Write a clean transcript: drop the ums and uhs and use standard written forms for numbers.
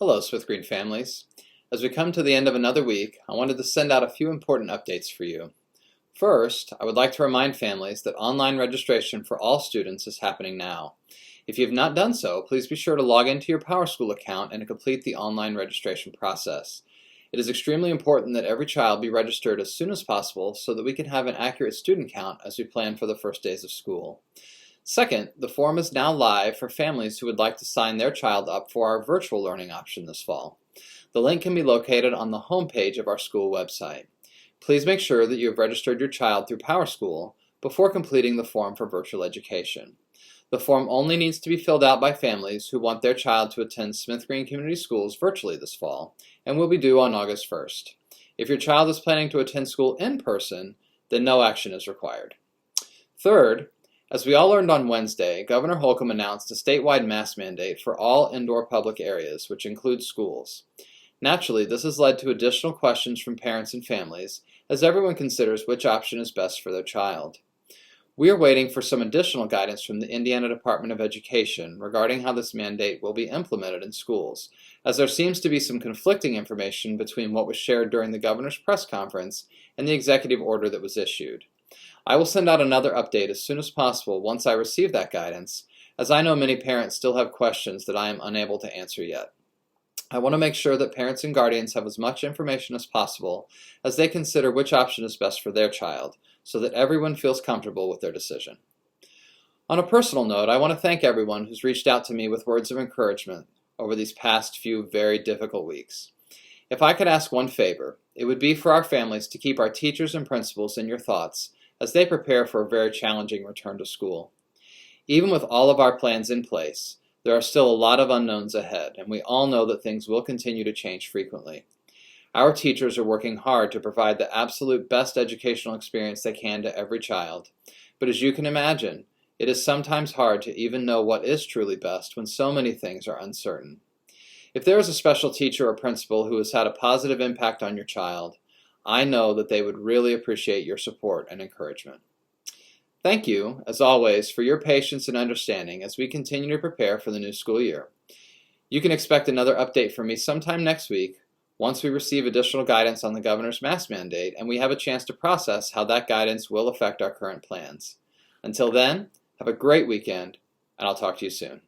Hello, Smith Green families. As we come to the end of another week, I wanted to send out a few important updates for you. First, I would like to remind families that online registration for all students is happening now. If you have not done so, please be sure to log into your PowerSchool account and to complete the online registration process. It is extremely important that every child be registered as soon as possible so that we can have an accurate student count as we plan for the first days of school. Second, the form is now live for families who would like to sign their child up for our virtual learning option this fall. The link can be located on the home page of our school website. Please make sure that you have registered your child through PowerSchool before completing the form for virtual education. The form only needs to be filled out by families who want their child to attend Smith Green Community Schools virtually this fall and will be due on August 1st. If your child is planning to attend school in person, then no action is required. Third, as we all learned on Wednesday, Governor Holcomb announced a statewide mask mandate for all indoor public areas, which includes schools. Naturally, this has led to additional questions from parents and families, as everyone considers which option is best for their child. We are waiting for some additional guidance from the Indiana Department of Education regarding how this mandate will be implemented in schools, as there seems to be some conflicting information between what was shared during the governor's press conference and the executive order that was issued. I will send out another update as soon as possible once I receive that guidance, as I know many parents still have questions that I am unable to answer yet. I want to make sure that parents and guardians have as much information as possible as they consider which option is best for their child, so that everyone feels comfortable with their decision. On a personal note, I want to thank everyone who's reached out to me with words of encouragement over these past few very difficult weeks. If I could ask one favor, it would be for our families to keep our teachers and principals in your thoughts as they prepare for a very challenging return to school. Even with all of our plans in place, there are still a lot of unknowns ahead, and we all know that things will continue to change frequently. Our teachers are working hard to provide the absolute best educational experience they can to every child, but as you can imagine, it is sometimes hard to even know what is truly best when so many things are uncertain. If there is a special teacher or principal who has had a positive impact on your child, I know that they would really appreciate your support and encouragement. Thank you, as always, for your patience and understanding as we continue to prepare for the new school year. You can expect another update from me sometime next week once we receive additional guidance on the governor's mask mandate and we have a chance to process how that guidance will affect our current plans. Until then, have a great weekend, and I'll talk to you soon.